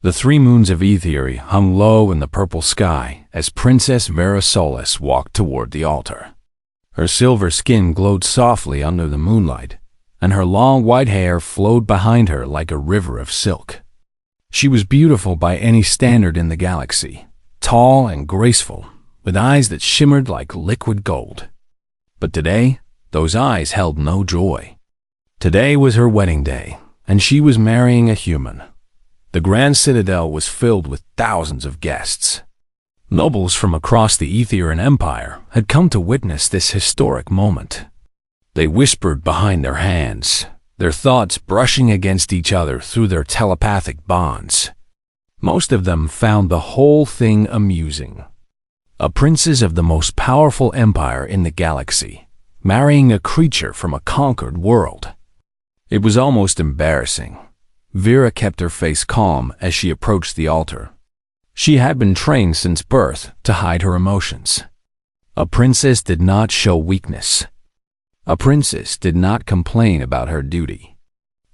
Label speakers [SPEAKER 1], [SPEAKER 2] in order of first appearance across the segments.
[SPEAKER 1] The 3 moons of Aethery hung low in the purple sky as Princess Vera Solis walked toward the altar. Her silver skin glowed softly under the moonlight, and her long white hair flowed behind her like a river of silk. She was beautiful by any standard in the galaxy, tall and graceful, with eyes that shimmered like liquid gold. But today, those eyes held no joy. Today was her wedding day, and she was marrying a human. The Grand Citadel was filled with thousands of guests. Nobles from across the Aetherian Empire had come to witness this historic moment. They whispered behind their hands, their thoughts brushing against each other through their telepathic bonds. Most of them found the whole thing amusing. A princess of the most powerful empire in the galaxy, marrying a creature from a conquered world. It was almost embarrassing. Vera kept her face calm as she approached the altar. She had been trained since birth to hide her emotions. A princess did not show weakness. A princess did not complain about her duty.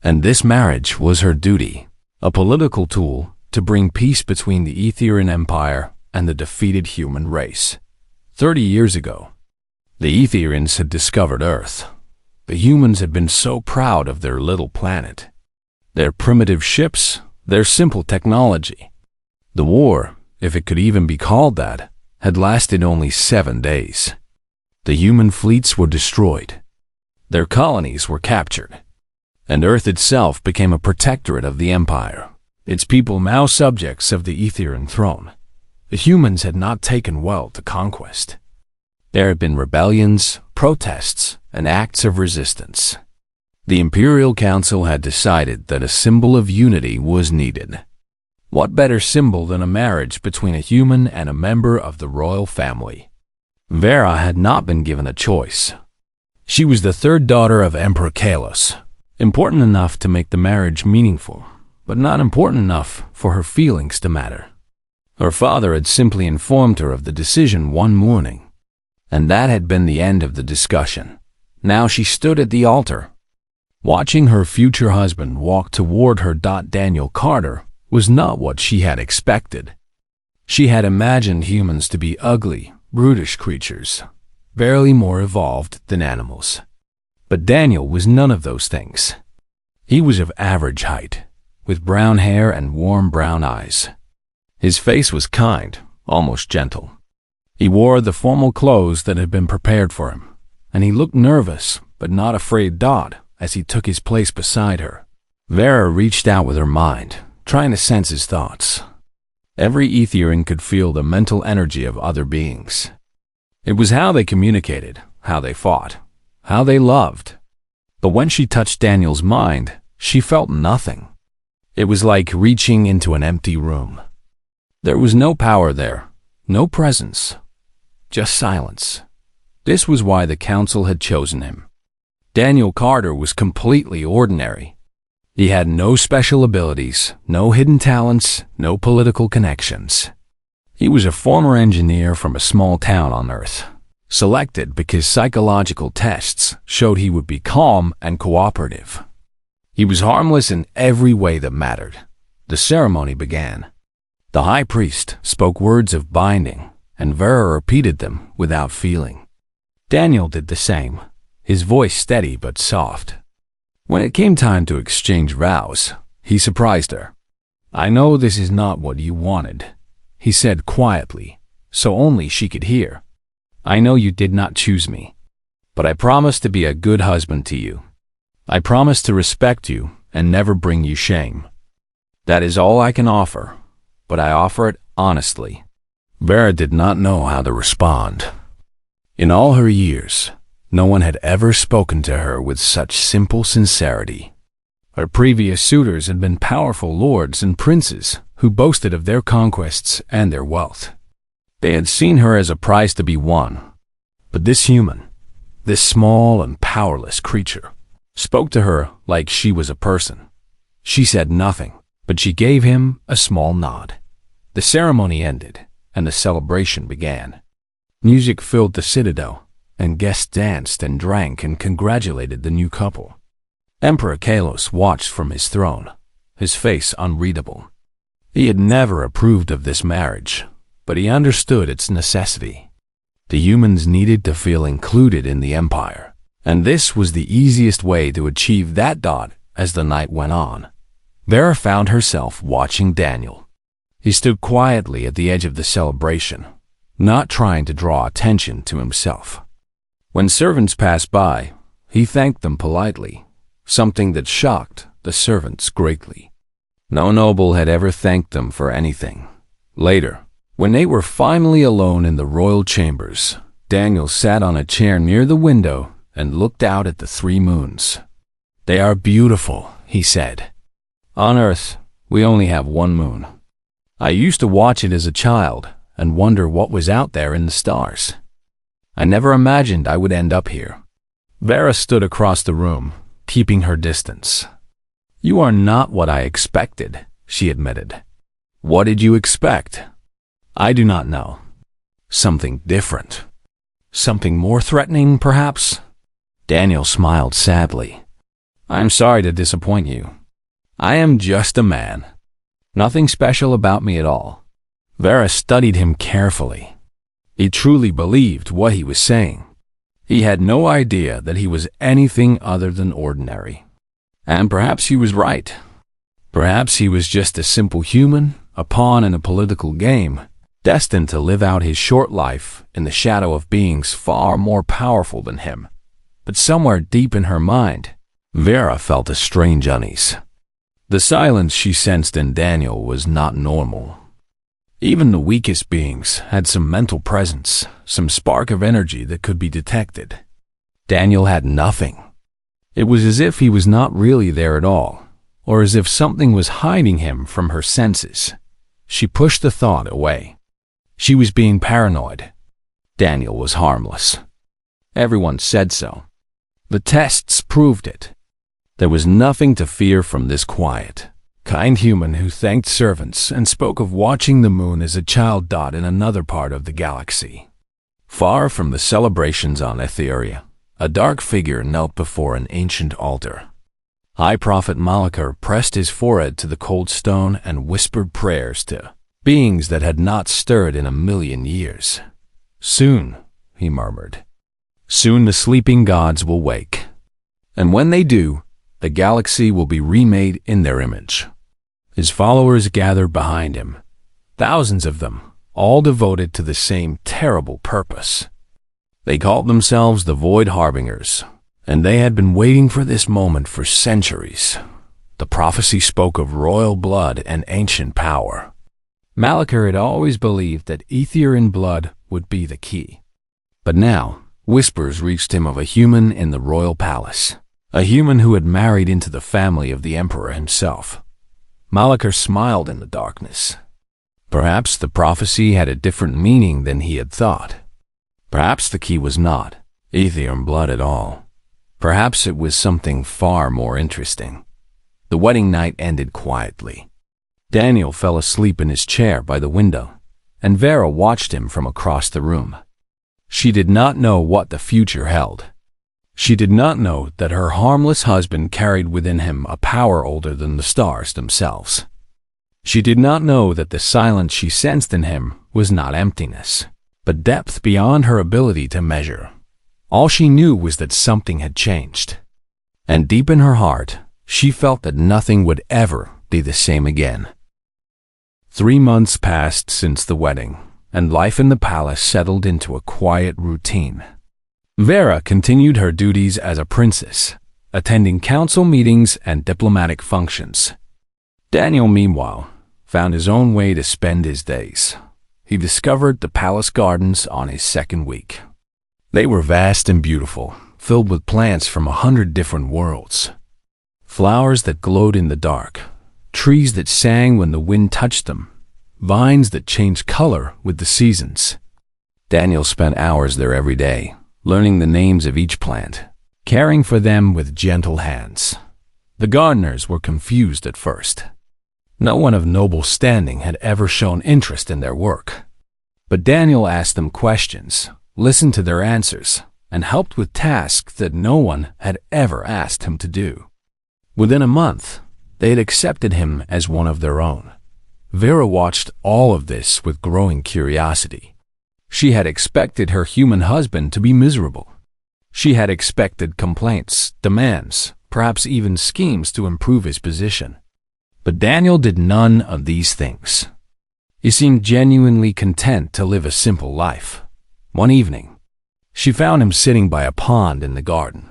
[SPEAKER 1] And this marriage was her duty, a political tool to bring peace between the Aetherian Empire and the defeated human race. 30 years ago, the Aetherians had discovered Earth. The humans had been so proud of their little planet. Their primitive ships, their simple technology. The war, if it could even be called that, had lasted only 7 days. The human fleets were destroyed. Their colonies were captured. And Earth itself became a protectorate of the Empire, its people now subjects of the Aetherian throne. The humans had not taken well to conquest. There had been rebellions, protests, and acts of resistance. The Imperial Council had decided that a symbol of unity was needed. What better symbol than a marriage between a human and a member of the royal family? Vera had not been given a choice. She was the 3rd daughter of Emperor Kalos, important enough to make the marriage meaningful, but not important enough for her feelings to matter. Her father had simply informed her of the decision one morning, and that had been the end of the discussion. Now she stood at the altar. Watching her future husband walk toward her. Daniel Carter was not what she had expected. She had imagined humans to be ugly, brutish creatures, barely more evolved than animals. But Daniel was none of those things. He was of average height, with brown hair and warm brown eyes. His face was kind, almost gentle. He wore the formal clothes that had been prepared for him, and he looked nervous but not afraid. As he took his place beside her, Vera reached out with her mind, trying to sense his thoughts. Every Aetherian could feel the mental energy of other beings. It was how they communicated, how they fought, how they loved. But when she touched Daniel's mind, she felt nothing. It was like reaching into an empty room. There was no power there, no presence, just silence. This was why the council had chosen him. Daniel Carter was completely ordinary. He had no special abilities, no hidden talents, no political connections. He was a former engineer from a small town on Earth, selected because psychological tests showed he would be calm and cooperative. He was harmless in every way that mattered. The ceremony began. The high priest spoke words of binding, and Vera repeated them without feeling. Daniel did the same, his voice steady but soft. When it came time to exchange vows, he surprised her. "I know this is not what you wanted," he said quietly, so only she could hear. "I know you did not choose me, but I promise to be a good husband to you. I promise to respect you and never bring you shame. That is all I can offer, but I offer it honestly." Vera did not know how to respond. In all her years, no one had ever spoken to her with such simple sincerity. Her previous suitors had been powerful lords and princes who boasted of their conquests and their wealth. They had seen her as a prize to be won. But this human, this small and powerless creature, spoke to her like she was a person. She said nothing, but she gave him a small nod. The ceremony ended, and the celebration began. Music filled the citadel, and guests danced and drank and congratulated the new couple. Emperor Kalos watched from his throne, his face unreadable. He had never approved of this marriage, but he understood its necessity. The humans needed to feel included in the empire, and this was the easiest way to achieve that. As the night went on, Vera found herself watching Daniel. He stood quietly at the edge of the celebration, not trying to draw attention to himself. When servants passed by, he thanked them politely, something that shocked the servants greatly. No noble had ever thanked them for anything. Later, when they were finally alone in the royal chambers, Daniel sat on a chair near the window and looked out at the 3 moons. "They are beautiful," he said. "On Earth, we only have 1 moon. I used to watch it as a child and wonder what was out there in the stars. I never imagined I would end up here." Vera stood across the room, keeping her distance. "You are not what I expected," she admitted. "What did you expect?" "I do not know. Something different. Something more threatening, perhaps?" Daniel smiled sadly. "I'm sorry to disappoint you. I am just a man. Nothing special about me at all." Vera studied him carefully. He truly believed what he was saying. He had no idea that he was anything other than ordinary. And perhaps he was right. Perhaps he was just a simple human, a pawn in a political game, destined to live out his short life in the shadow of beings far more powerful than him. But somewhere deep in her mind, Vera felt a strange unease. The silence she sensed in Daniel was not normal. Even the weakest beings had some mental presence, some spark of energy that could be detected. Daniel had nothing. It was as if he was not really there at all, or as if something was hiding him from her senses. She pushed the thought away. She was being paranoid. Daniel was harmless. Everyone said so. The tests proved it. There was nothing to fear from this quiet, kind human who thanked servants and spoke of watching the moon as a child. In another part of the galaxy, far from the celebrations on Etheria, a dark figure knelt before an ancient altar. High Prophet Malachar pressed his forehead to the cold stone and whispered prayers to beings that had not stirred in 1,000,000 years. "Soon," he murmured, "soon the sleeping gods will wake. And when they do, the galaxy will be remade in their image." His followers gathered behind him, thousands of them, all devoted to the same terrible purpose. They called themselves the Void Harbingers, and they had been waiting for this moment for centuries. The prophecy spoke of royal blood and ancient power. Malachar had always believed that Etherian blood would be the key. But now, whispers reached him of a human in the royal palace, a human who had married into the family of the emperor himself. Malachar smiled in the darkness. Perhaps the prophecy had a different meaning than he had thought. Perhaps the key was not Etherian blood at all. Perhaps it was something far more interesting. The wedding night ended quietly. Daniel fell asleep in his chair by the window, and Vera watched him from across the room. She did not know what the future held. She did not know that her harmless husband carried within him a power older than the stars themselves. She did not know that the silence she sensed in him was not emptiness, but depth beyond her ability to measure. All she knew was that something had changed. And deep in her heart, she felt that nothing would ever be the same again. 3 months passed since the wedding, and life in the palace settled into a quiet routine. Vera continued her duties as a princess, attending council meetings and diplomatic functions. Daniel, meanwhile, found his own way to spend his days. He discovered the palace gardens on his 2nd week. They were vast and beautiful, filled with plants from 100 different worlds. Flowers that glowed in the dark, trees that sang when the wind touched them, vines that changed color with the seasons. Daniel spent hours there every day, learning the names of each plant, caring for them with gentle hands. The gardeners were confused at first. No one of noble standing had ever shown interest in their work. But Daniel asked them questions, listened to their answers, and helped with tasks that no one had ever asked him to do. Within a month, they had accepted him as one of their own. Vera watched all of this with growing curiosity. She had expected her human husband to be miserable. She had expected complaints, demands, perhaps even schemes to improve his position. But Daniel did none of these things. He seemed genuinely content to live a simple life. One evening, she found him sitting by a pond in the garden,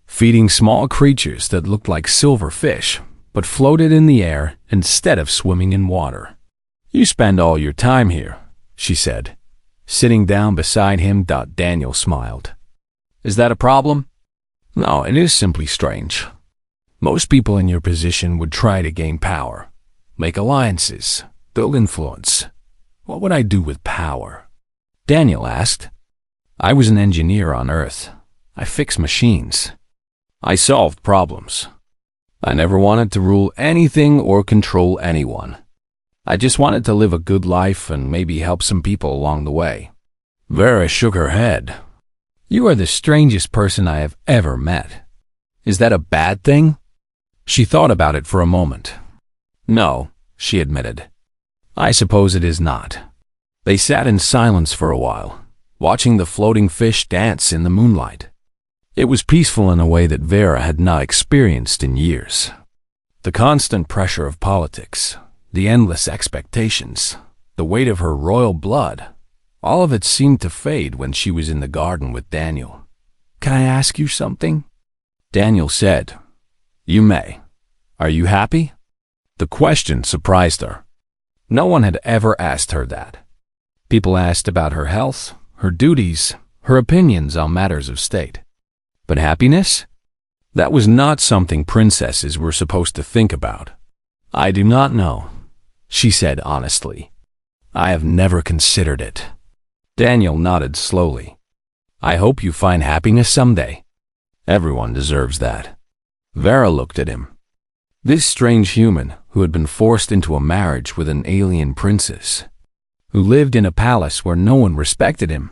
[SPEAKER 1] feeding small creatures that looked like silver fish, but floated in the air instead of swimming in water. "You spend all your time here," she said, sitting down beside him. Daniel smiled. "Is that a problem?" "No, it is simply strange. Most people in your position would try to gain power, make alliances, build influence. What would I do with power?" Daniel asked. "I was an engineer on Earth. I fixed machines. I solved problems. I never wanted to rule anything or control anyone. I just wanted to live a good life and maybe help some people along the way." Vera shook her head. "You are the strangest person I have ever met. Is that a bad thing?" She thought about it for a moment. "No," she admitted. "I suppose it is not." They sat in silence for a while, watching the floating fish dance in the moonlight. It was peaceful in a way that Vera had not experienced in years. The constant pressure of politics, the endless expectations, the weight of her royal blood, all of it seemed to fade when she was in the garden with Daniel. "Can I ask you something?" Daniel said. "You may. Are you happy?" The question surprised her. No one had ever asked her that. People asked about her health, her duties, her opinions on matters of state. But happiness? That was not something princesses were supposed to think about. "I do not know," she said honestly. "I have never considered it." Daniel nodded slowly. "I hope you find happiness someday. Everyone deserves that." Vera looked at him. This strange human who had been forced into a marriage with an alien princess, who lived in a palace where no one respected him,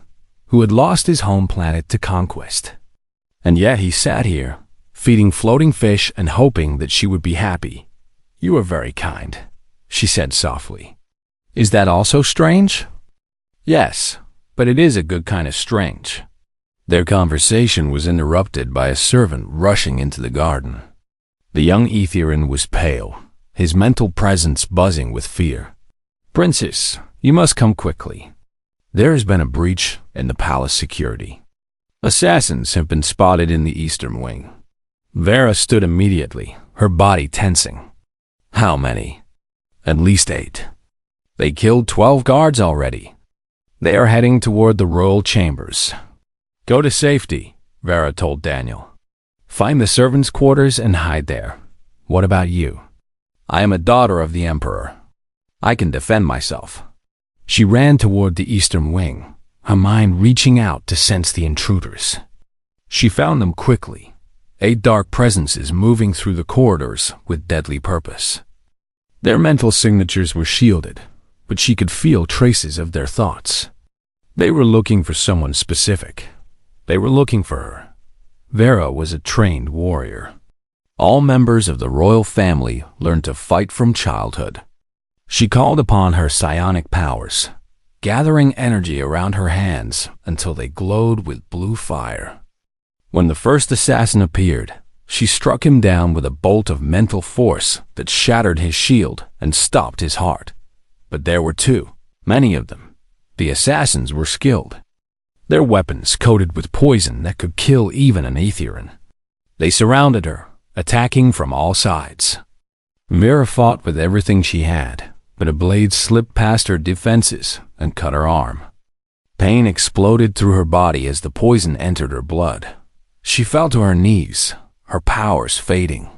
[SPEAKER 1] who had lost his home planet to conquest. And yet he sat here, feeding floating fish and hoping that she would be happy. "You are very kind," she said softly. "Is that also strange?" "Yes, but it is a good kind of strange." Their conversation was interrupted by a servant rushing into the garden. The young Aetherian was pale, his mental presence buzzing with fear. "Princess, you must come quickly. There has been a breach in the palace security. Assassins have been spotted in the eastern wing." Vera stood immediately, her body tensing. "How many?" "At least 8. They killed 12 guards already. They are heading toward the royal chambers." "Go to safety," Vera told Daniel. "Find the servants' quarters and hide there. What about you?" "I am a daughter of the Emperor. I can defend myself." She ran toward the eastern wing, her mind reaching out to sense the intruders. She found them quickly, 8 dark presences moving through the corridors with deadly purpose. Their mental signatures were shielded, but she could feel traces of their thoughts. They were looking for someone specific. They were looking for her. Vera was a trained warrior. All members of the royal family learned to fight from childhood. She called upon her psionic powers, gathering energy around her hands until they glowed with blue fire. When the first assassin appeared, she struck him down with a bolt of mental force that shattered his shield and stopped his heart. But there were 2, many of them. The assassins were skilled. Their weapons coated with poison that could kill even an Aetherian. They surrounded her, attacking from all sides. Vera fought with everything she had, but a blade slipped past her defenses and cut her arm. Pain exploded through her body as the poison entered her blood. She fell to her knees, her powers fading.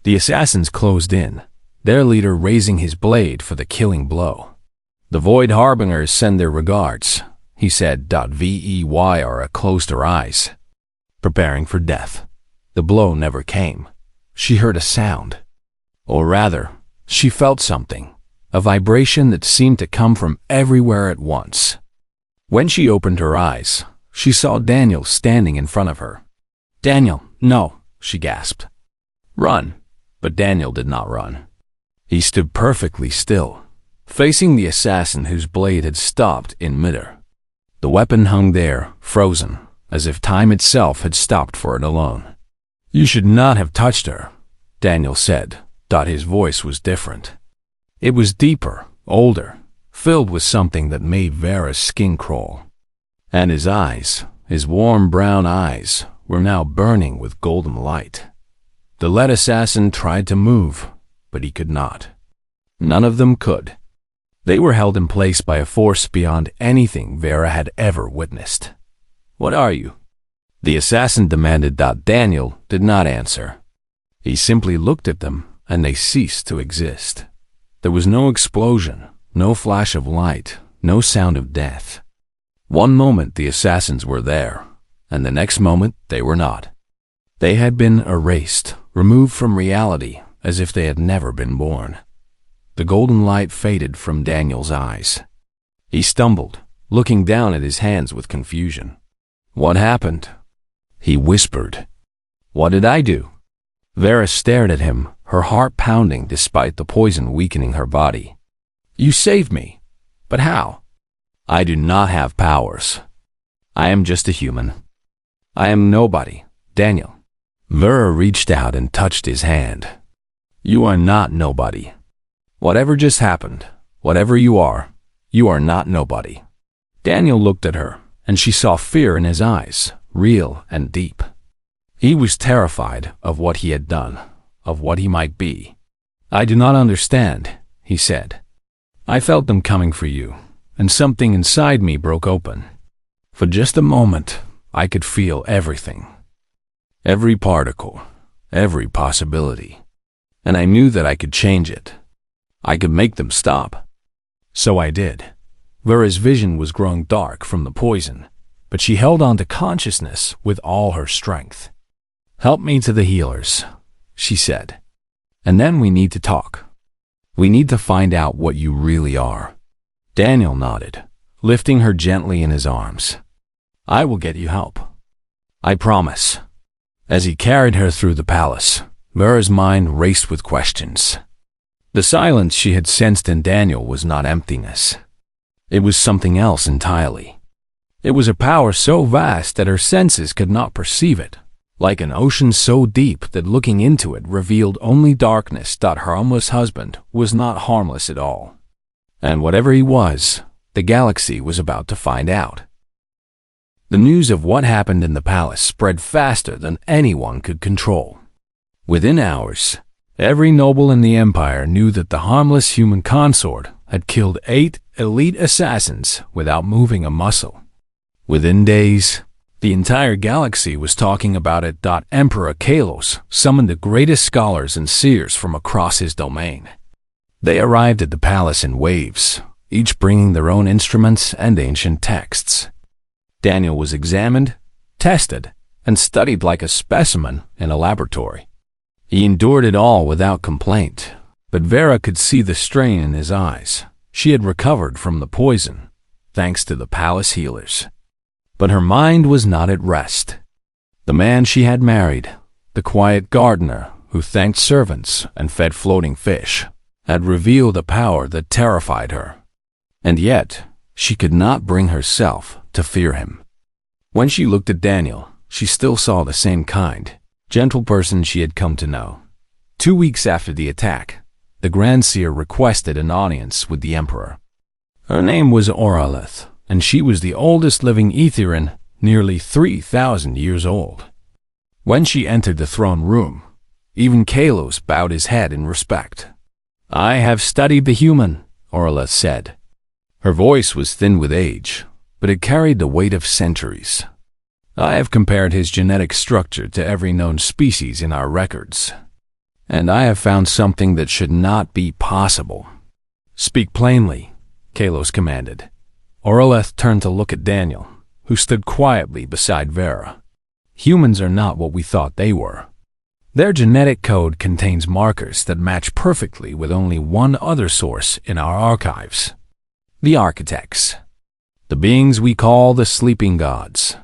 [SPEAKER 1] The assassins closed in, their leader raising his blade for the killing blow. "The Void Harbingers send their regards," he said. Vera closed her eyes, preparing for death. The blow never came. She heard a sound. Or rather, she felt something, a vibration that seemed to come from everywhere at once. When she opened her eyes, she saw Daniel standing in front of her. "Daniel, no," she gasped. "Run." But Daniel did not run. He stood perfectly still, facing the assassin whose blade had stopped in midair. The weapon hung there, frozen, as if time itself had stopped for it alone. "You should not have touched her," Daniel said. His voice was different. It was deeper, older, filled with something that made Vera's skin crawl. And his eyes, his warm brown eyes, were now burning with golden light. The lead assassin tried to move, but he could not. None of them could. They were held in place by a force beyond anything Vera had ever witnessed. "What are you?" the assassin demanded. Daniel did not answer. He simply looked at them, and they ceased to exist. There was no explosion, no flash of light, no sound of death. One moment the assassins were there, and the next moment they were not. They had been erased, removed from reality, as if they had never been born. The golden light faded from Daniel's eyes. He stumbled, looking down at his hands with confusion. "What happened?" he whispered. "What did I do?" Vera stared at him, her heart pounding despite the poison weakening her body. "You saved me. But how?" "I do not have powers. I am just a human. I am nobody, Daniel." Vera reached out and touched his hand. "You are not nobody. Whatever just happened, whatever you are not nobody." Daniel looked at her, and she saw fear in his eyes, real and deep. He was terrified of what he had done, of what he might be. "I do not understand," he said. "I felt them coming for you, and something inside me broke open. For just a moment, I could feel everything. Every particle, every possibility. And I knew that I could change it. I could make them stop. So I did." Vera's vision was growing dark from the poison, but she held on to consciousness with all her strength. "Help me to the healers," she said. "And then we need to talk. We need to find out what you really are." Daniel nodded, lifting her gently in his arms. "I will get you help. I promise." As he carried her through the palace, Vera's mind raced with questions. The silence she had sensed in Daniel was not emptiness. It was something else entirely. It was a power so vast that her senses could not perceive it, like an ocean so deep that looking into it revealed only darkness. Her harmless husband was not harmless at all. And whatever he was, the galaxy was about to find out. The news of what happened in the palace spread faster than anyone could control. Within hours, every noble in the empire knew that the harmless human consort had killed 8 elite assassins without moving a muscle. Within days, the entire galaxy was talking about it. Emperor Kalos summoned the greatest scholars and seers from across his domain. They arrived at the palace in waves, each bringing their own instruments and ancient texts. Daniel was examined, tested, and studied like a specimen in a laboratory. He endured it all without complaint, but Vera could see the strain in his eyes. She had recovered from the poison, thanks to the palace healers. But her mind was not at rest. The man she had married, the quiet gardener who thanked servants and fed floating fish, had revealed a power that terrified her. And yet, she could not bring herself to fear him. When she looked at Daniel, she still saw the same kind, gentle person she had come to know. 2 weeks after the attack, the Grand Seer requested an audience with the Emperor. Her name was Oralith, and she was the oldest living Aetherin, nearly 3,000 years old. When she entered the throne room, even Kalos bowed his head in respect. "I have studied the human," Oralith said. Her voice was thin with age, but it carried the weight of centuries. "I have compared his genetic structure to every known species in our records, and I have found something that should not be possible." "Speak plainly," Kalos commanded. Oralith turned to look at Daniel, who stood quietly beside Vera. "Humans are not what we thought they were. Their genetic code contains markers that match perfectly with only one other source in our archives. The architects. The beings we call the sleeping gods."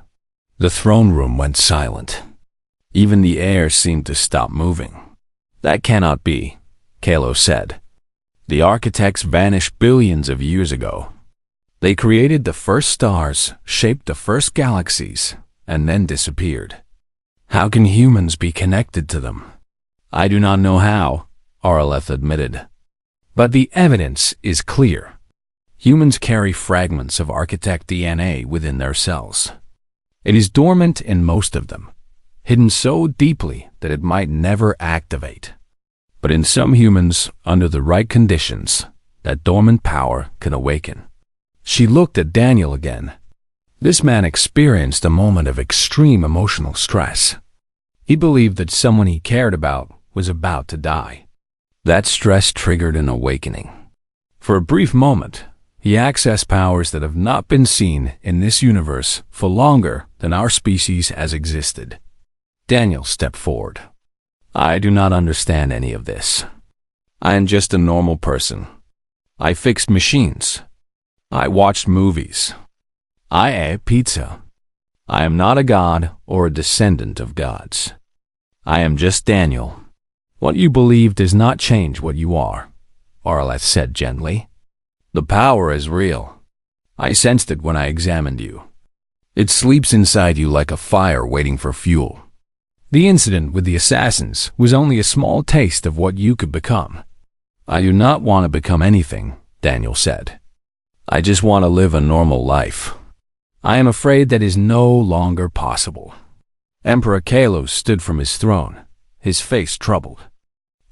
[SPEAKER 1] The throne room went silent. Even the air seemed to stop moving. "That cannot be," Kalos said. The architects vanished billions of years ago. They created the first stars, shaped the first galaxies, and then disappeared. How can humans be connected to them? I do not know how, Arleth admitted. But the evidence is clear. Humans carry fragments of architect DNA within their cells. It is dormant in most of them, hidden so deeply that it might never activate. But in some humans, under the right conditions, that dormant power can awaken. She looked at Daniel again. This man experienced a moment of extreme emotional stress. He believed that someone he cared about was about to die. That stress triggered an awakening. For a brief moment, he accessed powers that have not been seen in this universe for longer than our species has existed. Daniel stepped forward. I do not understand any of this. I am just a normal person. I fixed machines. I watched movies. I ate pizza. I am not a god or a descendant of gods. I am just Daniel. What you believe does not change what you are, Arleth said gently. The power is real. I sensed it when I examined you. It sleeps inside you like a fire waiting for fuel. The incident with the assassins was only a small taste of what you could become. I do not want to become anything, Daniel said. I just want to live a normal life. I am afraid that is no longer possible. Emperor Kalos stood from his throne, his face troubled.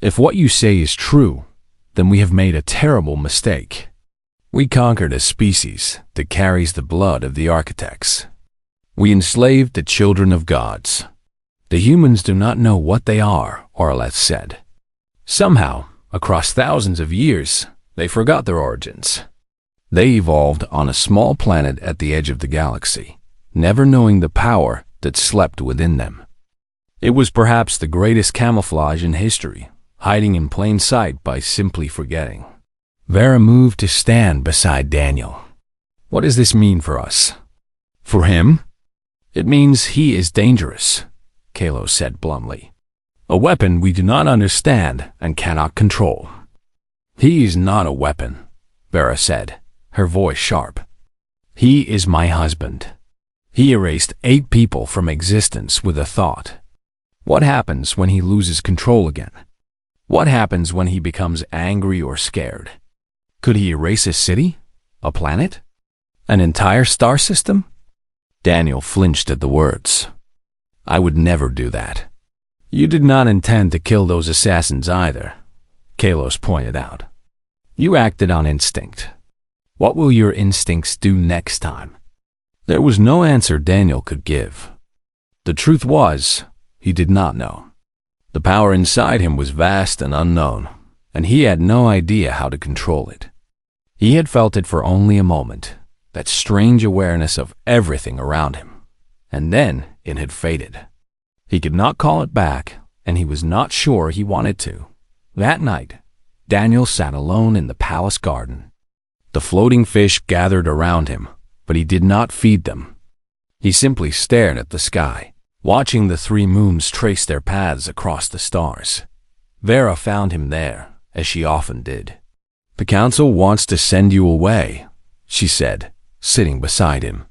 [SPEAKER 1] If what you say is true, then we have made a terrible mistake. We conquered a species that carries the blood of the architects. We enslaved the children of gods. The humans do not know what they are, Arleth said. Somehow, across thousands of years, they forgot their origins. They evolved on a small planet at the edge of the galaxy, never knowing the power that slept within them. It was perhaps the greatest camouflage in history, hiding in plain sight by simply forgetting. Vera moved to stand beside Daniel. What does this mean for us? For him? It means he is dangerous, Kalos said bluntly. A weapon we do not understand and cannot control. He is not a weapon, Vera said, her voice sharp. He is my husband. He erased 8 people from existence with a thought. What happens when he loses control again? What happens when he becomes angry or scared? Could he erase a city? A planet? An entire star system? Daniel flinched at the words. I would never do that. You did not intend to kill those assassins either, Kalos pointed out. You acted on instinct. What will your instincts do next time? There was no answer Daniel could give. The truth was, he did not know. The power inside him was vast and unknown, and he had no idea how to control it. He had felt it for only a moment, that strange awareness of everything around him, and then it had faded. He could not call it back, and he was not sure he wanted to. That night, Daniel sat alone in the palace garden. The floating fish gathered around him, but he did not feed them. He simply stared at the sky, watching the 3 moons trace their paths across the stars. Vera found him there, as she often did. The council wants to send you away, she said, sitting beside him.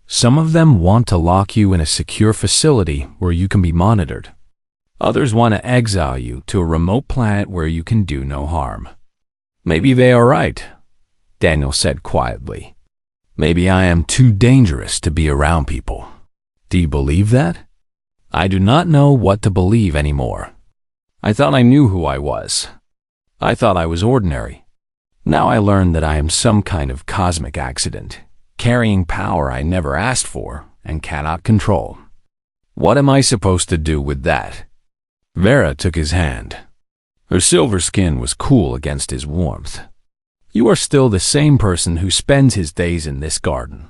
[SPEAKER 1] Some of them want to lock you in a secure facility where you can be monitored. Others want to exile you to a remote planet where you can do no harm. Maybe they are right, Daniel said quietly. Maybe I am too dangerous to be around people. Do you believe that? I do not know what to believe anymore. I thought I knew who I was. I thought I was ordinary. Now I learn that I am some kind of cosmic accident, carrying power I never asked for and cannot control. What am I supposed to do with that? Vera took his hand. Her silver skin was cool against his warmth. You are still the same person who spends his days in this garden.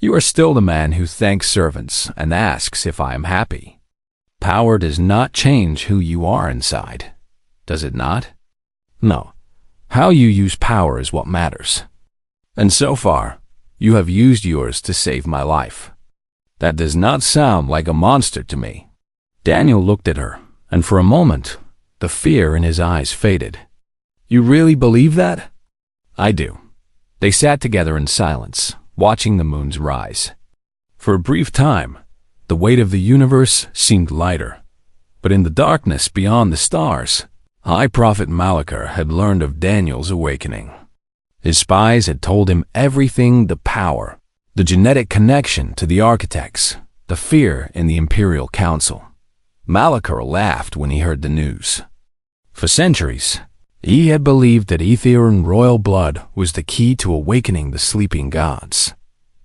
[SPEAKER 1] You are still the man who thanks servants and asks if I am happy. Power does not change who you are inside, does it not? No. How you use power is what matters. And so far, you have used yours to save my life. That does not sound like a monster to me. Daniel looked at her, and for a moment, the fear in his eyes faded. You really believe that? I do. They sat together in silence, watching the moon's rise. For a brief time, the weight of the universe seemed lighter. But in the darkness beyond the stars, High Prophet Malachar had learned of Daniel's awakening. His spies had told him everything: the power, the genetic connection to the architects, the fear in the Imperial Council. Malachar laughed when he heard the news. For centuries, he had believed that Aetherian royal blood was the key to awakening the sleeping gods.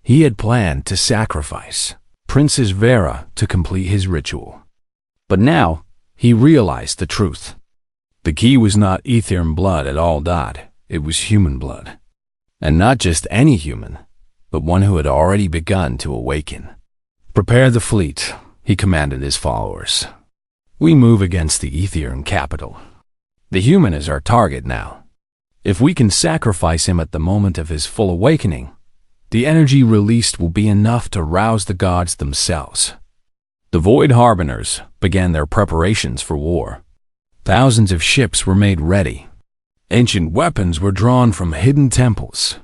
[SPEAKER 1] He had planned to sacrifice Princess Vera to complete his ritual. But now, he realized the truth. The key was not Aetherian blood at all. It was human blood. And not just any human, but one who had already begun to awaken. Prepare the fleet, he commanded his followers. We move against the Aetherian capital. The human is our target now. If we can sacrifice him at the moment of his full awakening, the energy released will be enough to rouse the gods themselves. The Void Harbingers began their preparations for war. Thousands of ships were made ready. Ancient weapons were drawn from hidden temples.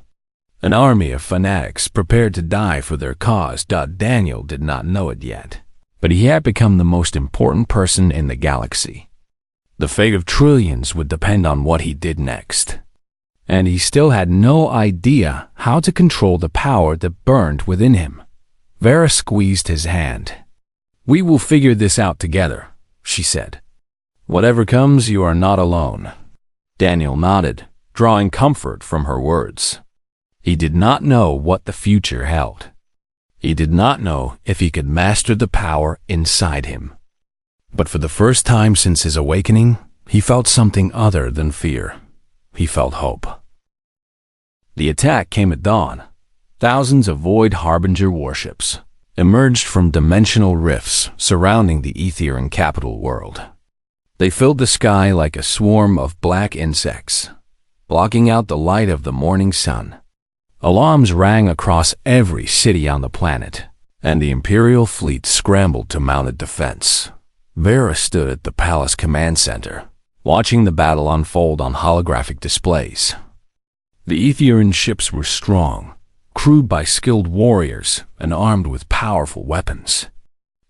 [SPEAKER 1] An army of fanatics prepared to die for their cause. Daniel did not know it yet, but he had become the most important person in the galaxy. The fate of trillions would depend on what he did next. And he still had no idea how to control the power that burned within him. Vera squeezed his hand. We will figure this out together, she said. Whatever comes, you are not alone. Daniel nodded, drawing comfort from her words. He did not know what the future held. He did not know if he could master the power inside him. But for the first time since his awakening, he felt something other than fear. He felt hope. The attack came at dawn. Thousands of Void Harbinger warships emerged from dimensional rifts surrounding the Aetherian capital world. They filled the sky like a swarm of black insects, blocking out the light of the morning sun. Alarms rang across every city on the planet, and the Imperial fleet scrambled to mount a defense. Vera stood at the palace command center, watching the battle unfold on holographic displays. The Aetherian ships were strong, crewed by skilled warriors and armed with powerful weapons.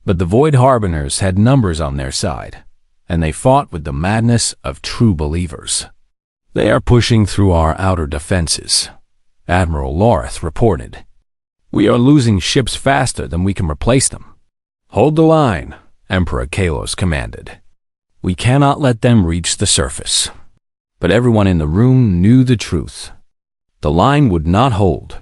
[SPEAKER 1] But the Void Harbingers had numbers on their side, and they fought with the madness of true believers. They are pushing through our outer defenses, Admiral Lorith reported. We are losing ships faster than we can replace them. Hold the line, Emperor Kalos commanded. We cannot let them reach the surface. But everyone in the room knew the truth. The line would not hold.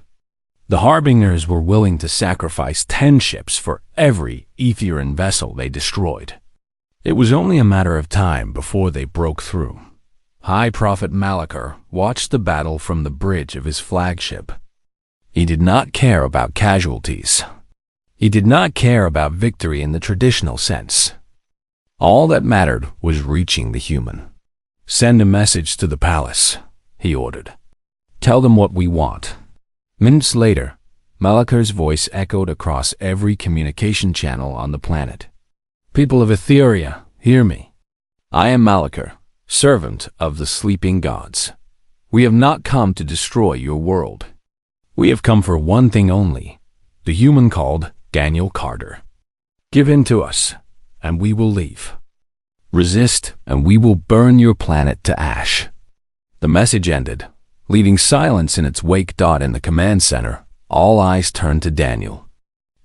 [SPEAKER 1] The Harbingers were willing to sacrifice 10 ships for every Aetherian vessel they destroyed. It was only a matter of time before they broke through. High Prophet Malachar watched the battle from the bridge of his flagship. He did not care about casualties. He did not care about victory in the traditional sense. All that mattered was reaching the human. Send a message to the palace, he ordered. Tell them what we want. Minutes later, Malachar's voice echoed across every communication channel on the planet. People of Aetheria, hear me. I am Malachar, servant of the sleeping gods. We have not come to destroy your world. We have come for one thing only, the human called Daniel Carter. Give in to us, and we will leave. Resist, and we will burn your planet to ash. The message ended, leaving silence in its wake. In the command center, all eyes turned to Daniel.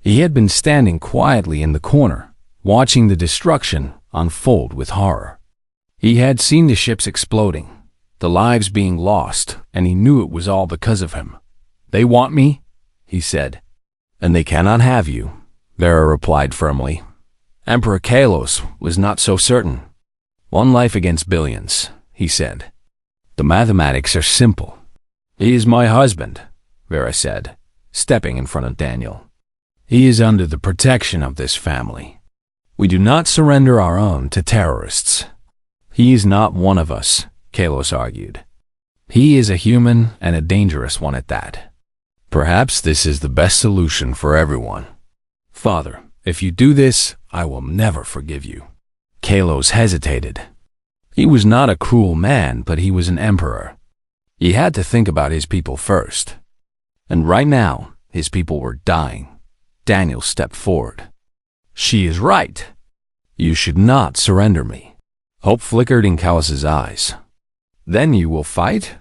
[SPEAKER 1] He had been standing quietly in the corner, watching the destruction unfold with horror. He had seen the ships exploding, the lives being lost, and he knew it was all because of him. They want me, he said. And they cannot have you, Vera replied firmly. Emperor Kalos was not so certain. One life against billions, he said. The mathematics are simple. He is my husband, Vera said, stepping in front of Daniel. He is under the protection of this family. We do not surrender our own to terrorists. He is not one of us, Kalos argued. He is a human and a dangerous one at that. Perhaps this is the best solution for everyone. Father, if you do this, I will never forgive you. Kalos hesitated. He was not a cruel man, but he was an emperor. He had to think about his people first. And right now, his people were dying. Daniel stepped forward. She is right. You should not surrender me. Hope flickered in Callus's eyes. Then you will fight?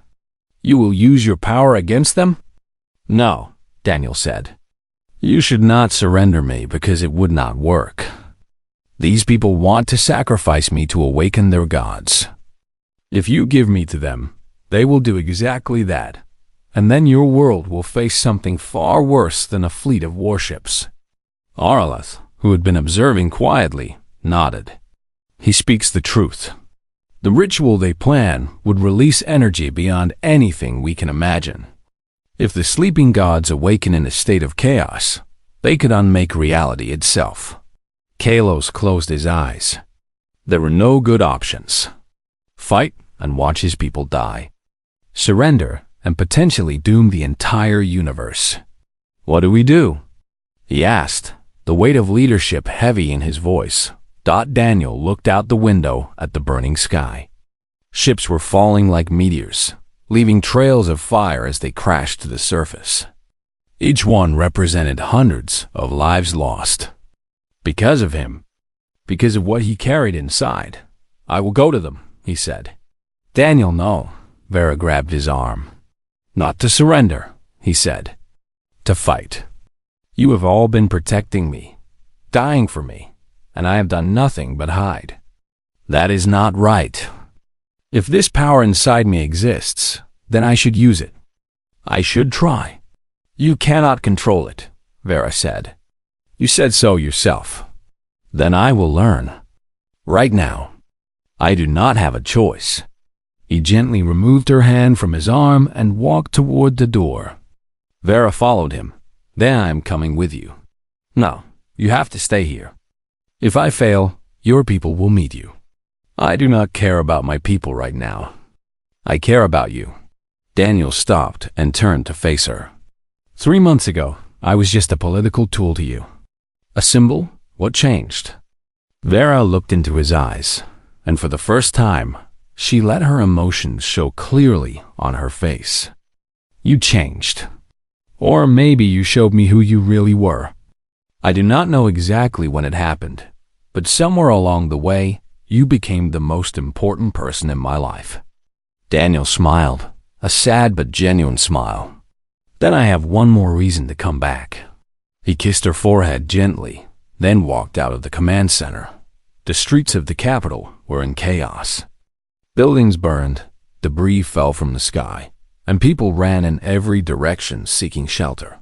[SPEAKER 1] You will use your power against them? No, Daniel said. You should not surrender me because it would not work. These people want to sacrifice me to awaken their gods. If you give me to them, they will do exactly that, and then your world will face something far worse than a fleet of warships. Arlath, who had been observing quietly, nodded. He speaks the truth. The ritual they plan would release energy beyond anything we can imagine. If the sleeping gods awaken in a state of chaos, they could unmake reality itself. Kalos closed his eyes. There were no good options. Fight and watch his people die. Surrender and potentially doom the entire universe. What do we do? He asked, the weight of leadership heavy in his voice. Daniel looked out the window at the burning sky. Ships were falling like meteors, leaving trails of fire as they crashed to the surface. Each one represented hundreds of lives lost. Because of him, because of what he carried inside. I will go to them, he said. Daniel, no. Vera grabbed his arm. Not to surrender, he said. To fight. You have all been protecting me, dying for me, and I have done nothing but hide. That is not right. If this power inside me exists, then I should use it. I should try. You cannot control it, Vera said. You said so yourself. Then I will learn. Right now. I do not have a choice. He gently removed her hand from his arm and walked toward the door. Vera followed him. Then I am coming with you. No, you have to stay here. If I fail, your people will meet you. I do not care about my people right now. I care about you. Daniel stopped and turned to face her. 3 months ago, I was just a political tool to you. A symbol? What changed? Vera looked into his eyes, and for the first time, she let her emotions show clearly on her face. You changed. Or maybe you showed me who you really were. I do not know exactly when it happened, but somewhere along the way, you became the most important person in my life. Daniel smiled, a sad but genuine smile. Then I have one more reason to come back. He kissed her forehead gently, then walked out of the command center. The streets of the capital were in chaos. Buildings burned, debris fell from the sky, and people ran in every direction seeking shelter.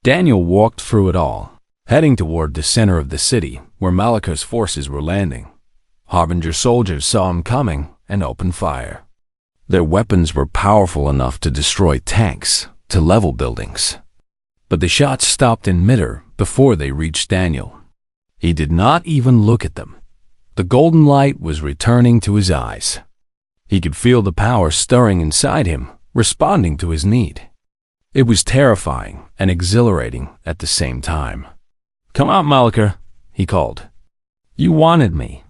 [SPEAKER 1] Daniel walked through it all, heading toward the center of the city where Malika's forces were landing. Harbinger soldiers saw him coming and opened fire. Their weapons were powerful enough to destroy tanks, to level buildings. But the shots stopped in midair before they reached Daniel. He did not even look at them. The golden light was returning to his eyes. He could feel the power stirring inside him, responding to his need. It was terrifying and exhilarating at the same time. Come out, Malika, he called. You wanted me.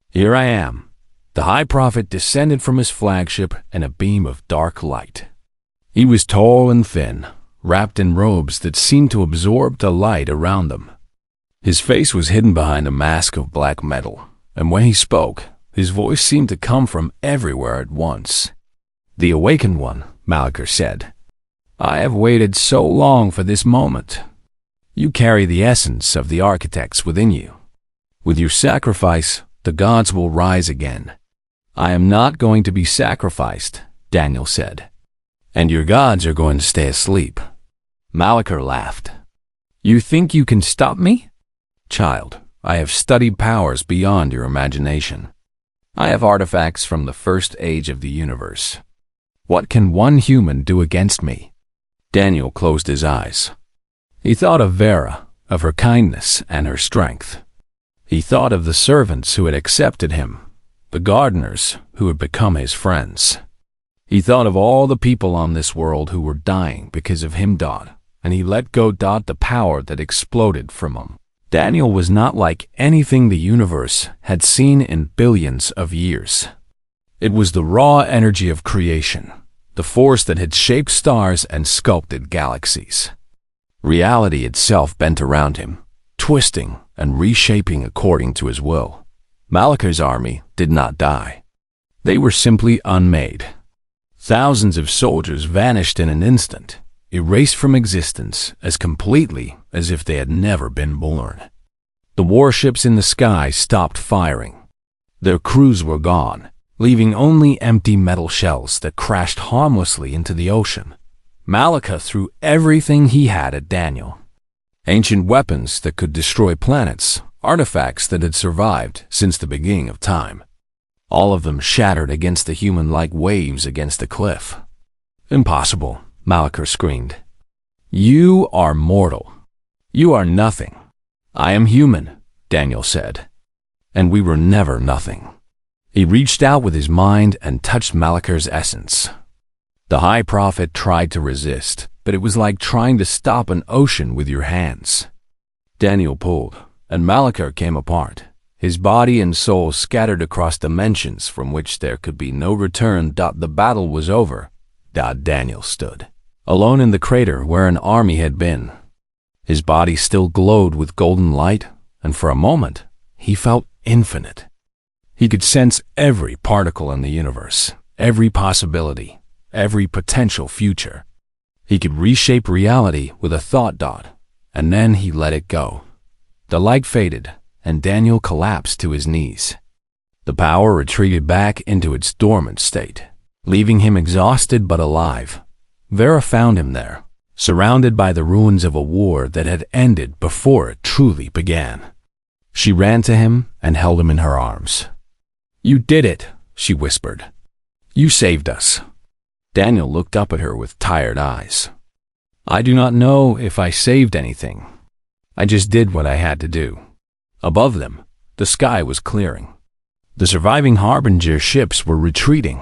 [SPEAKER 1] Here I am. The High Prophet descended from his flagship in a beam of dark light. He was tall and thin, wrapped in robes that seemed to absorb the light around them. His face was hidden behind a mask of black metal, and when he spoke, his voice seemed to come from everywhere at once. The Awakened One, Malika said. I have waited so long for this moment. You carry the essence of the architects within you. With your sacrifice, the gods will rise again. I am not going to be sacrificed, Daniel said. And your gods are going to stay asleep. Malika laughed. You think you can stop me? Child, I have studied powers beyond your imagination. I have artifacts from the first age of the universe. What can one human do against me? Daniel closed his eyes. He thought of Vera, of her kindness and her strength. He thought of the servants who had accepted him, the gardeners who had become his friends. He thought of all the people on this world who were dying because of him, and he let go the power that exploded from him. Daniel was not like anything the universe had seen in billions of years. It was the raw energy of creation, the force that had shaped stars and sculpted galaxies. Reality itself bent around him, twisting and reshaping according to his will. Malakar's army did not die. They were simply unmade. Thousands of soldiers vanished in an instant, erased from existence as completely as if they had never been born. The warships in the sky stopped firing. Their crews were gone, leaving only empty metal shells that crashed harmlessly into the ocean. Malakar threw everything he had at Daniel. Ancient weapons that could destroy planets, artifacts that had survived since the beginning of time. All of them shattered against the human like waves against the cliff. "Impossible," Malakar screamed. "You are mortal. You are nothing." "I am human," Daniel said. "And we were never nothing." He reached out with his mind and touched Malakar's essence. The High Prophet tried to resist, but it was like trying to stop an ocean with your hands. Daniel pulled, and Malakar came apart, his body and soul scattered across dimensions from which there could be no return. The battle was over. Daniel stood, alone in the crater where an army had been. His body still glowed with golden light, and for a moment, he felt infinite. He could sense every particle in the universe, every possibility, every potential future. He could reshape reality with a thought dot, and then he let it go. The light faded, and Daniel collapsed to his knees. The power retreated back into its dormant state, leaving him exhausted but alive. Vera found him there, surrounded by the ruins of a war that had ended before it truly began. She ran to him and held him in her arms. "You did it," she whispered. "You saved us." Daniel looked up at her with tired eyes. "I do not know if I saved anything. I just did what I had to do." Above them, the sky was clearing. The surviving Harbinger ships were retreating,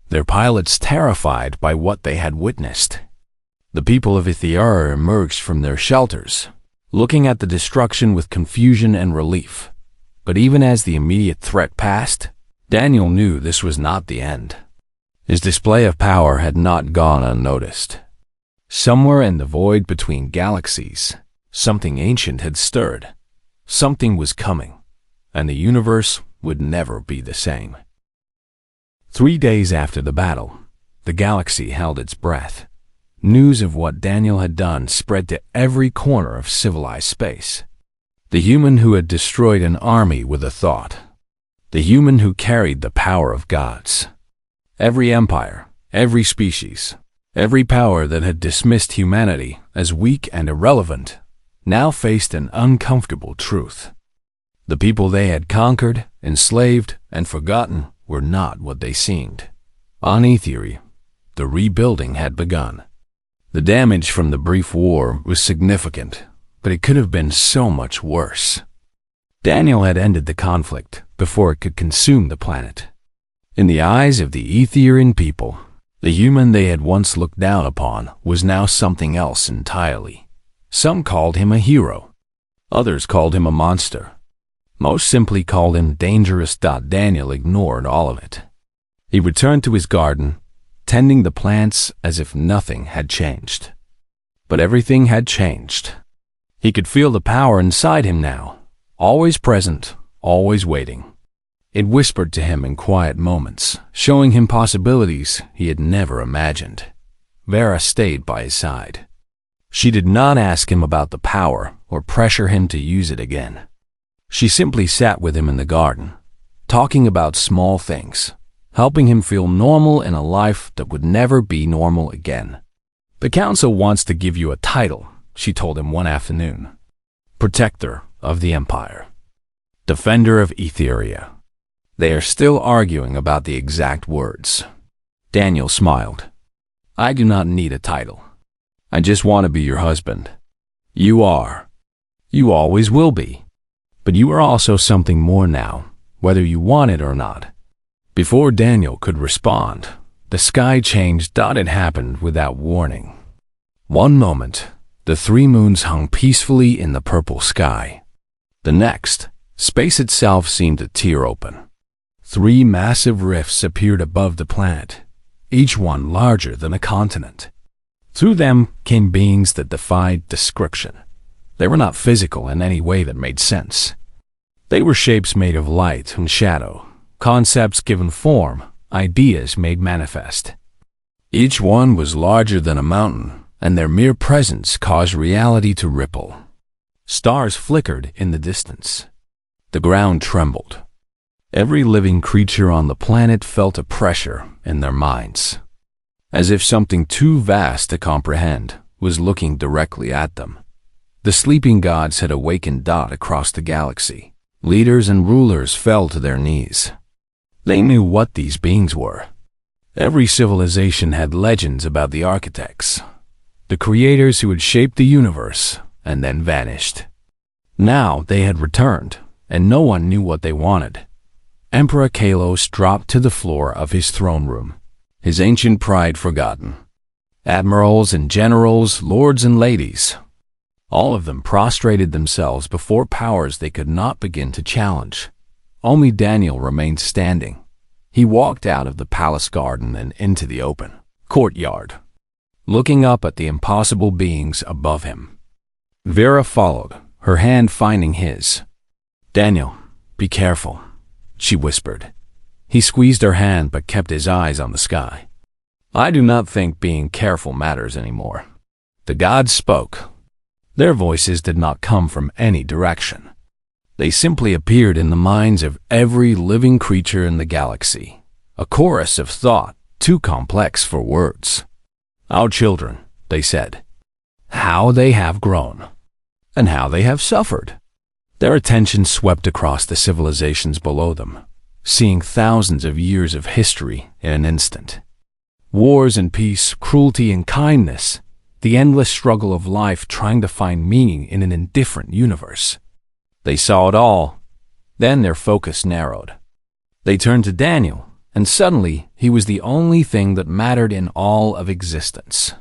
[SPEAKER 1] their pilots terrified by what they had witnessed. The people of Ithera emerged from their shelters, looking at the destruction with confusion and relief. But even as the immediate threat passed, Daniel knew this was not the end. His display of power had not gone unnoticed. Somewhere in the void between galaxies, something ancient had stirred. Something was coming, and the universe would never be the same. 3 days after the battle, the galaxy held its breath. News of what Daniel had done spread to every corner of civilized space. The human who had destroyed an army with a thought. The human who carried the power of gods. Every empire, every species, every power that had dismissed humanity as weak and irrelevant now faced an uncomfortable truth. The people they had conquered, enslaved, and forgotten were not what they seemed. On Ithera, the rebuilding had begun. The damage from the brief war was significant, but it could have been so much worse. Daniel had ended the conflict before it could consume the planet. In the eyes of the Etherian people, the human they had once looked down upon was now something else entirely. Some called him a hero. Others called him a monster. Most simply called him dangerous. Daniel ignored all of it. He returned to his garden, tending the plants as if nothing had changed. But everything had changed. He could feel the power inside him now, always present, always waiting. It whispered to him in quiet moments, showing him possibilities he had never imagined. Vera stayed by his side. She did not ask him about the power or pressure him to use it again. She simply sat with him in the garden, talking about small things, helping him feel normal in a life that would never be normal again. "The council wants to give you a title," she told him one afternoon. "Protector of the Empire. Defender of Ithera." They are still arguing about the exact words. Daniel smiled. "I do not need a title. I just want to be your husband. You are. You always will be. But you are also something more now, whether you want it or not." Before Daniel could respond, the sky changed. It happened without warning. One moment, the 3 moons hung peacefully in the purple sky. The next, space itself seemed to tear open. 3 massive rifts appeared above the planet, each one larger than a continent. Through them came beings that defied description. They were not physical in any way that made sense. They were shapes made of light and shadow, concepts given form, ideas made manifest. Each one was larger than a mountain, and their mere presence caused reality to ripple. Stars flickered in the distance. The ground trembled. Every living creature on the planet felt a pressure in their minds, as if something too vast to comprehend was looking directly at them. The sleeping gods had awakened across the galaxy. Leaders and rulers fell to their knees. They knew what these beings were. Every civilization had legends about the architects, the creators who had shaped the universe and then vanished. Now they had returned, and no one knew what they wanted. Emperor Kalos dropped to the floor of his throne room, his ancient pride forgotten. Admirals and generals, lords and ladies, all of them prostrated themselves before powers they could not begin to challenge. Only Daniel remained standing. He walked out of the palace garden and into the open courtyard, looking up at the impossible beings above him. Vera followed, her hand finding his. "Daniel, be careful," she whispered. He squeezed her hand but kept his eyes on the sky. "I do not think being careful matters anymore." The gods spoke. Their voices did not come from any direction. They simply appeared in the minds of every living creature in the galaxy, a chorus of thought too complex for words. "Our children," they said. "How they have grown, and how they have suffered." Their attention swept across the civilizations below them, seeing thousands of years of history in an instant. Wars and peace, cruelty and kindness, the endless struggle of life trying to find meaning in an indifferent universe. They saw it all. Then their focus narrowed. They turned to Daniel, and suddenly he was the only thing that mattered in all of existence.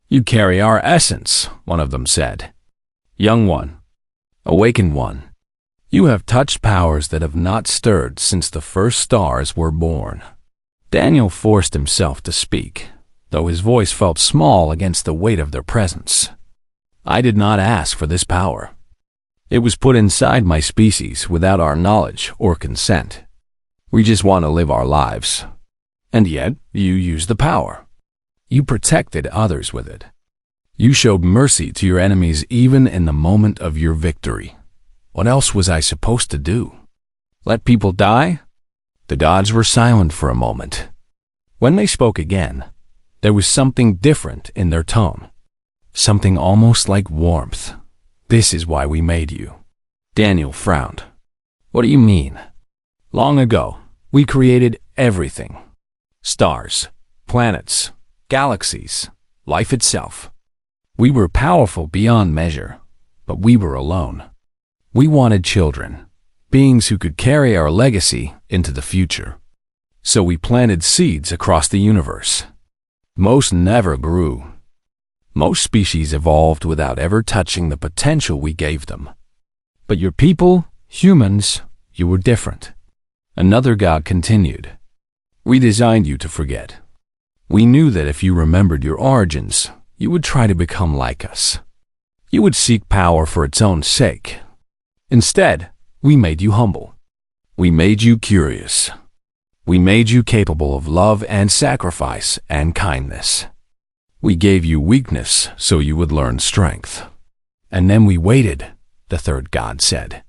[SPEAKER 1] "You carry our essence," one of them said. "Young one, awakened one, you have touched powers that have not stirred since the first stars were born." Daniel forced himself to speak, though his voice felt small against the weight of their presence. "I did not ask for this power. It was put inside my species without our knowledge or consent. We just want to live our lives. And yet, you used the power. You protected others with it. You showed mercy to your enemies even in the moment of your victory. What else was I supposed to do? Let people die?" The gods were silent for a moment. When they spoke again, there was something different in their tone, something almost like warmth. "This is why we made you." Daniel frowned. "What do you mean?" "Long ago, we created everything. Stars, planets, galaxies, life itself. We were powerful beyond measure, but we were alone. We wanted children, beings who could carry our legacy into the future. So we planted seeds across the universe. Most never grew. Most species evolved without ever touching the potential we gave them. But your people, humans, you were different." Another god continued. "We designed you to forget. We knew that if you remembered your origins, you would try to become like us. You would seek power for its own sake. Instead, we made you humble. We made you curious. We made you capable of love and sacrifice and kindness. We gave you weakness so you would learn strength. And then we waited," the third god said.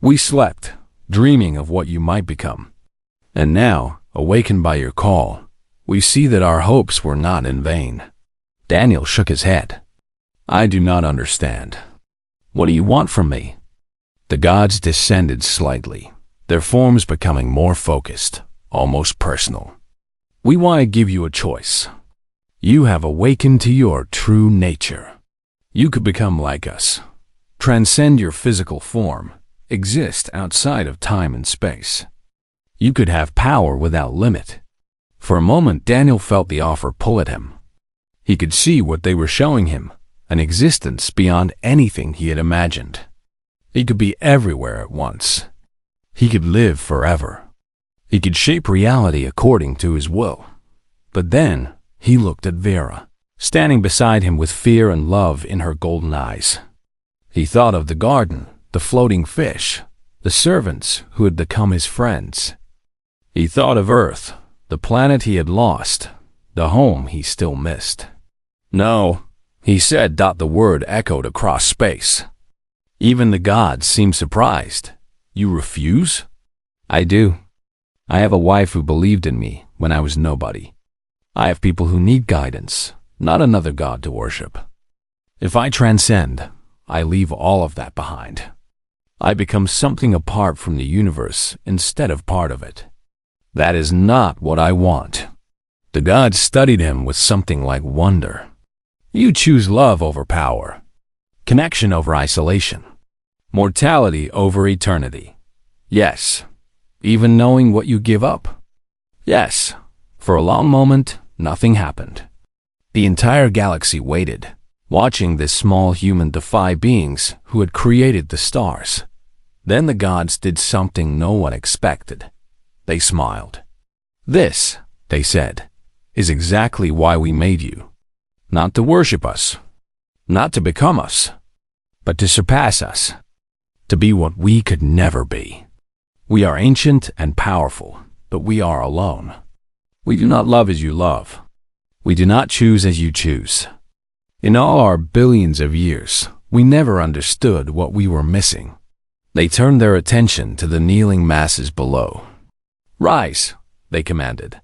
[SPEAKER 1] "We slept, dreaming of what you might become. And now, awakened by your call, we see that our hopes were not in vain." Daniel shook his head. "I do not understand. What do you want from me?" The gods descended slightly, their forms becoming more focused, almost personal. "We want to give you a choice. You have awakened to your true nature. You could become like us, transcend your physical form, exist outside of time and space. You could have power without limit." For a moment, Daniel felt the offer pull at him. He could see what they were showing him, an existence beyond anything he had imagined. He could be everywhere at once. He could live forever. He could shape reality according to his will. But then he looked at Vera, standing beside him with fear and love in her golden eyes. He thought of the garden, the floating fish, the servants who had become his friends. He thought of Earth, the planet he had lost, the home he still missed. "No," he said. The word echoed across space. Even the gods seemed surprised. "You refuse?" "I do. I have a wife who believed in me when I was nobody. I have people who need guidance, not another god to worship. If I transcend, I leave all of that behind. I become something apart from the universe instead of part of it. That is not what I want." The gods studied him with something like wonder. "You choose love over power, connection over isolation, mortality over eternity. Yes, even knowing what you give up. Yes." For a long moment, nothing happened. The entire galaxy waited, watching this small human defy beings who had created the stars. Then the gods did something no one expected. They smiled. "This," they said, "is exactly why we made you. Not to worship us, not to become us, but to surpass us, to be what we could never be. We are ancient and powerful, but we are alone. We do not love as you love. We do not choose as you choose. In all our billions of years, we never understood what we were missing." They turned their attention to the kneeling masses below. "Rise," they commanded.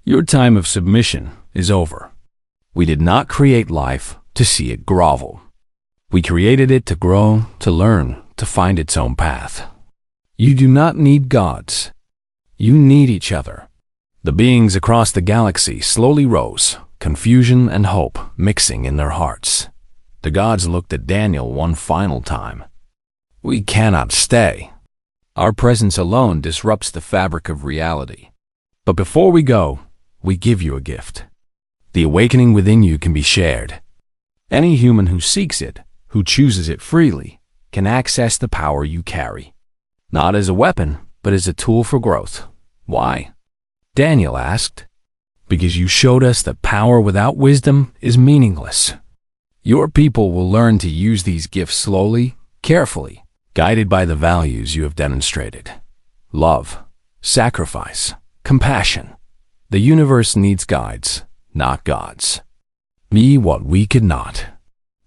[SPEAKER 1] "Your time of submission is over. We did not create life to see it grovel. We created it to grow, to learn, to find its own path. You do not need gods. You need each other." The beings across the galaxy slowly rose, confusion and hope mixing in their hearts. The gods looked at Daniel one final time. "We cannot stay. Our presence alone disrupts the fabric of reality. But before we go, we give you a gift. The awakening within you can be shared. Any human who seeks it, who chooses it freely, can access the power you carry. Not as a weapon, but as a tool for growth." "Why?" Daniel asked. "Because you showed us that power without wisdom is meaningless. Your people will learn to use these gifts slowly, carefully, guided by the values you have demonstrated. Love, sacrifice, compassion. The universe needs guides, not gods. Be what we could not."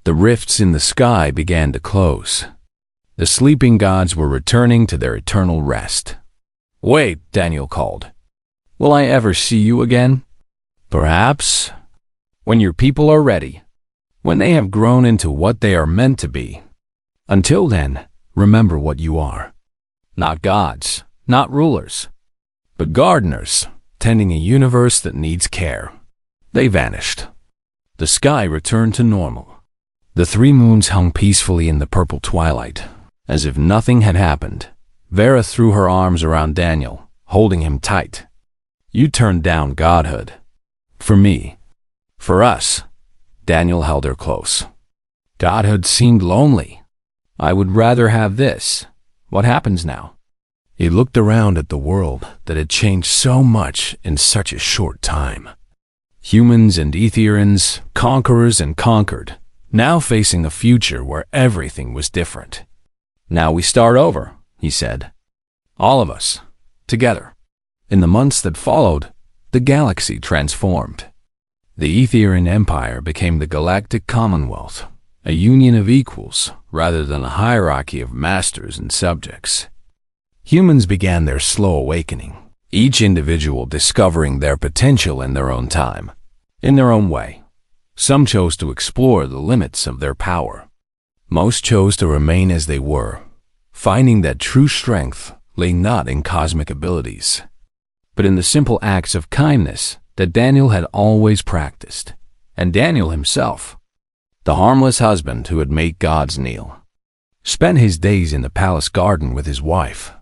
[SPEAKER 1] The rifts in the sky began to close. The sleeping gods were returning to their eternal rest. "Wait," Daniel called. "Will I ever see you again?" "Perhaps. When your people are ready. When they have grown into what they are meant to be. Until then, remember what you are. Not gods, not rulers, but gardeners, tending a universe that needs care." They vanished. The sky returned to normal. The three moons hung peacefully in the purple twilight, as if nothing had happened. Vera threw her arms around Daniel, holding him tight. "You turned down godhood. For me. For us." Daniel held her close. "Godhood seemed lonely. I would rather have this. What happens now?" He looked around at the world that had changed so much in such a short time. Humans and Etherians, conquerors and conquered, now facing a future where everything was different. "Now we start over," he said. "All of us, together." In the months that followed, the galaxy transformed. The Etherian Empire became the Galactic Commonwealth, a union of equals rather than a hierarchy of masters and subjects. Humans began their slow awakening, each individual discovering their potential in their own time, in their own way. Some chose to explore the limits of their power. Most chose to remain as they were, finding that true strength lay not in cosmic abilities, but in the simple acts of kindness that Daniel had always practiced. And Daniel himself, the harmless husband who had made gods kneel, spent his days in the palace garden with his wife.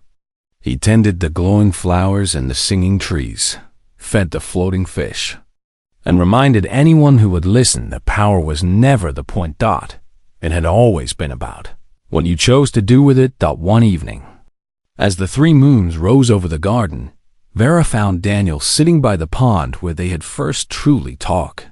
[SPEAKER 1] He tended the glowing flowers and the singing trees, fed the floating fish, and reminded anyone who would listen that power was never the point dot. It had always been about what you chose to do with it. One evening, as the three moons rose over the garden, Vera found Daniel sitting by the pond where they had first truly talked.